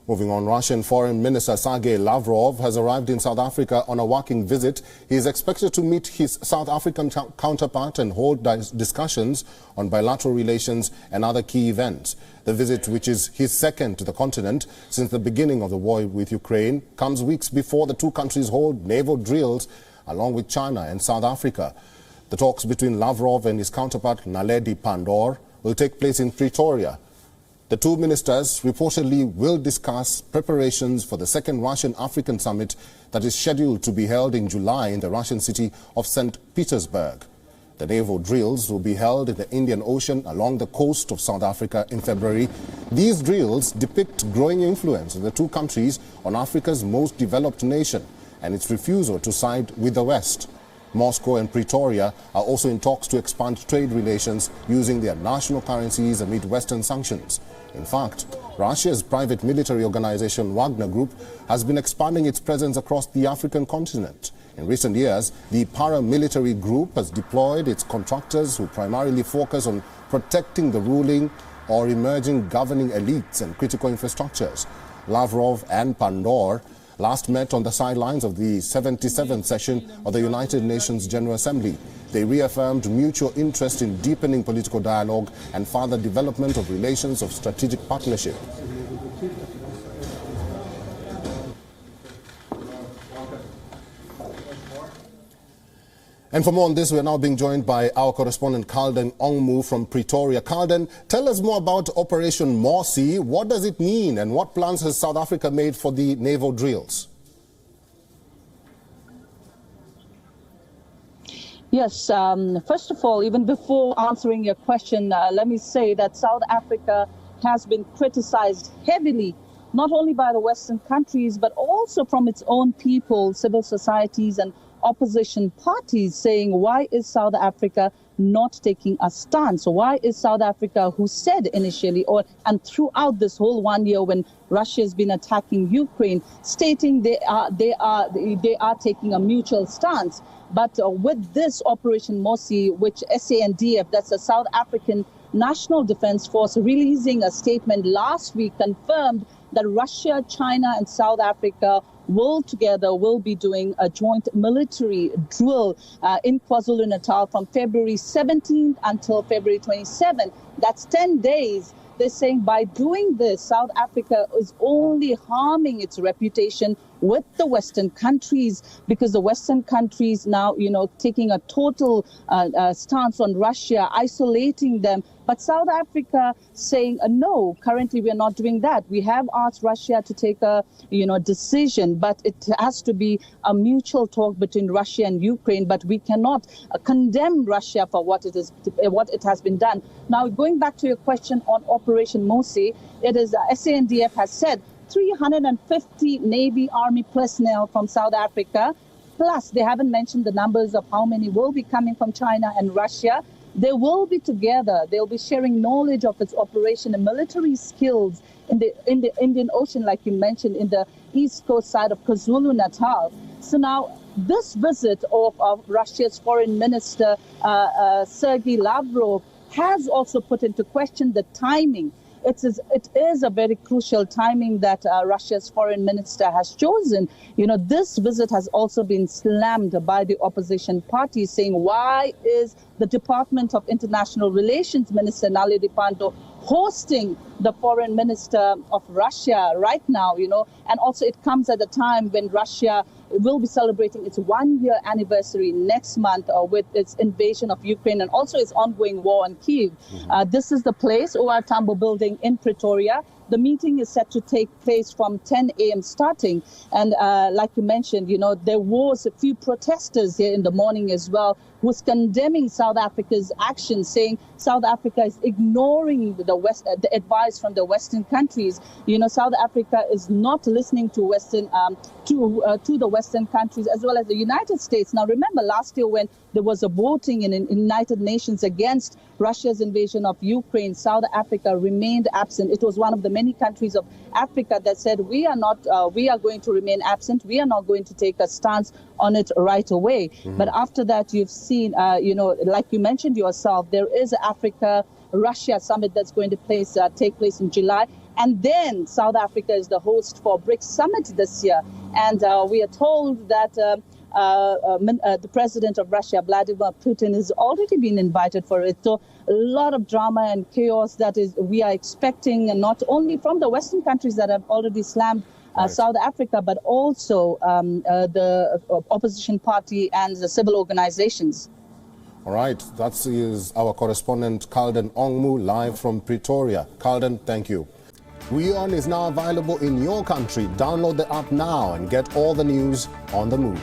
Moving on, Russian Foreign Minister Sergei Lavrov has arrived in South Africa on a working visit. He is expected to meet his South African counterpart and hold discussions on bilateral relations and other key events. The visit, which is his second to the continent since the beginning of the war with Ukraine, comes weeks before the two countries hold naval drills along with China and South Africa. The talks between Lavrov and his counterpart Naledi Pandor will take place in Pretoria. The two ministers reportedly will discuss preparations for the second Russian-African summit that is scheduled to be held in July in the Russian city of St. Petersburg. The naval drills will be held in the Indian Ocean along the coast of South Africa in February. These drills depict growing influence of the two countries on Africa's most developed nation and its refusal to side with the West. Moscow and Pretoria are also in talks to expand trade relations using their national currencies amid Western sanctions. In fact, Russia's private military organization Wagner Group has been expanding its presence across the African continent. In recent years, the paramilitary group has deployed its contractors who primarily focus on protecting the ruling or emerging governing elites and critical infrastructures. Lavrov and Pandor last met on the sidelines of the 77th session of the United Nations General Assembly. They reaffirmed mutual interest in deepening political dialogue and further development of relations of strategic partnership. And for more on this, we are now being joined by our correspondent Kalden Ongmu from Pretoria. Kalden, tell us more about Operation Morsi. What does it mean and what plans has South Africa made for the naval drills? Yes, first of all, even before answering your question, let me say that South Africa has been criticized heavily, not only by the Western countries, but also from its own people, civil societies and opposition parties, saying, why is South Africa not taking a stance? Why is South Africa, who said initially and throughout this whole 1 year when Russia has been attacking Ukraine, stating they are taking a mutual stance? But with this Operation Morsi, which SANDF, that's the South African National Defense Force, releasing a statement last week, confirmed that Russia, China and South Africa will be doing a joint military drill in KwaZulu-Natal from February 17th until February 27th. That's 10 days. They're saying by doing this, South Africa is only harming its reputation with the Western countries, because the Western countries now, taking a total stance on Russia, isolating them. But South Africa saying, no, currently we are not doing that. We have asked Russia to take a, decision, but it has to be a mutual talk between Russia and Ukraine. But we cannot condemn Russia for what it has been done. Now, going back to your question on Operation Morsi, it is SANDF has said 350 Navy Army personnel from South Africa, plus they haven't mentioned the numbers of how many will be coming from China and Russia. They will be together. They'll be sharing knowledge of its operation and military skills in the Indian Ocean, like you mentioned, in the east coast side of KwaZulu-Natal. So now this visit of Russia's Foreign Minister Sergei Lavrov has also put into question the timing. It is a very crucial timing that Russia's foreign minister has chosen. This visit has also been slammed by the opposition parties, saying, why is the Department of International Relations Minister Naledi Pandor hosting the foreign minister of Russia right now, and also it comes at a time when Russia will be celebrating its 1-year anniversary next month with its invasion of Ukraine and also its ongoing war on Kyiv. This is the place, OR Tambo building in Pretoria. The meeting is set to take place from 10 a.m. starting. And like you mentioned, there was a few protesters here in the morning as well, who was condemning South Africa's actions, saying South Africa is ignoring the advice from the Western countries. South Africa is not listening to the Western countries as well as the United States. Now, remember last year when there was a voting in the United Nations against Russia's invasion of Ukraine, South Africa remained absent. It was one of the many countries of Africa that said we are going to remain absent. We are not going to take a stance on it right away. But after that, you've seen, like you mentioned yourself, there is an Africa-Russia summit that's going to take place in July. And then South Africa is the host for BRICS Summit this year. And we are told that the president of Russia, Vladimir Putin, has already been invited for it. So a lot of drama and chaos that is we are expecting, and not only from the Western countries that have already slammed South Africa, but also the opposition party and the civil organizations. All right, that is our correspondent Kalden Ongmu live from Pretoria. Kalden, thank you. WION is now available in your country. Download the app now and get all the news on the move.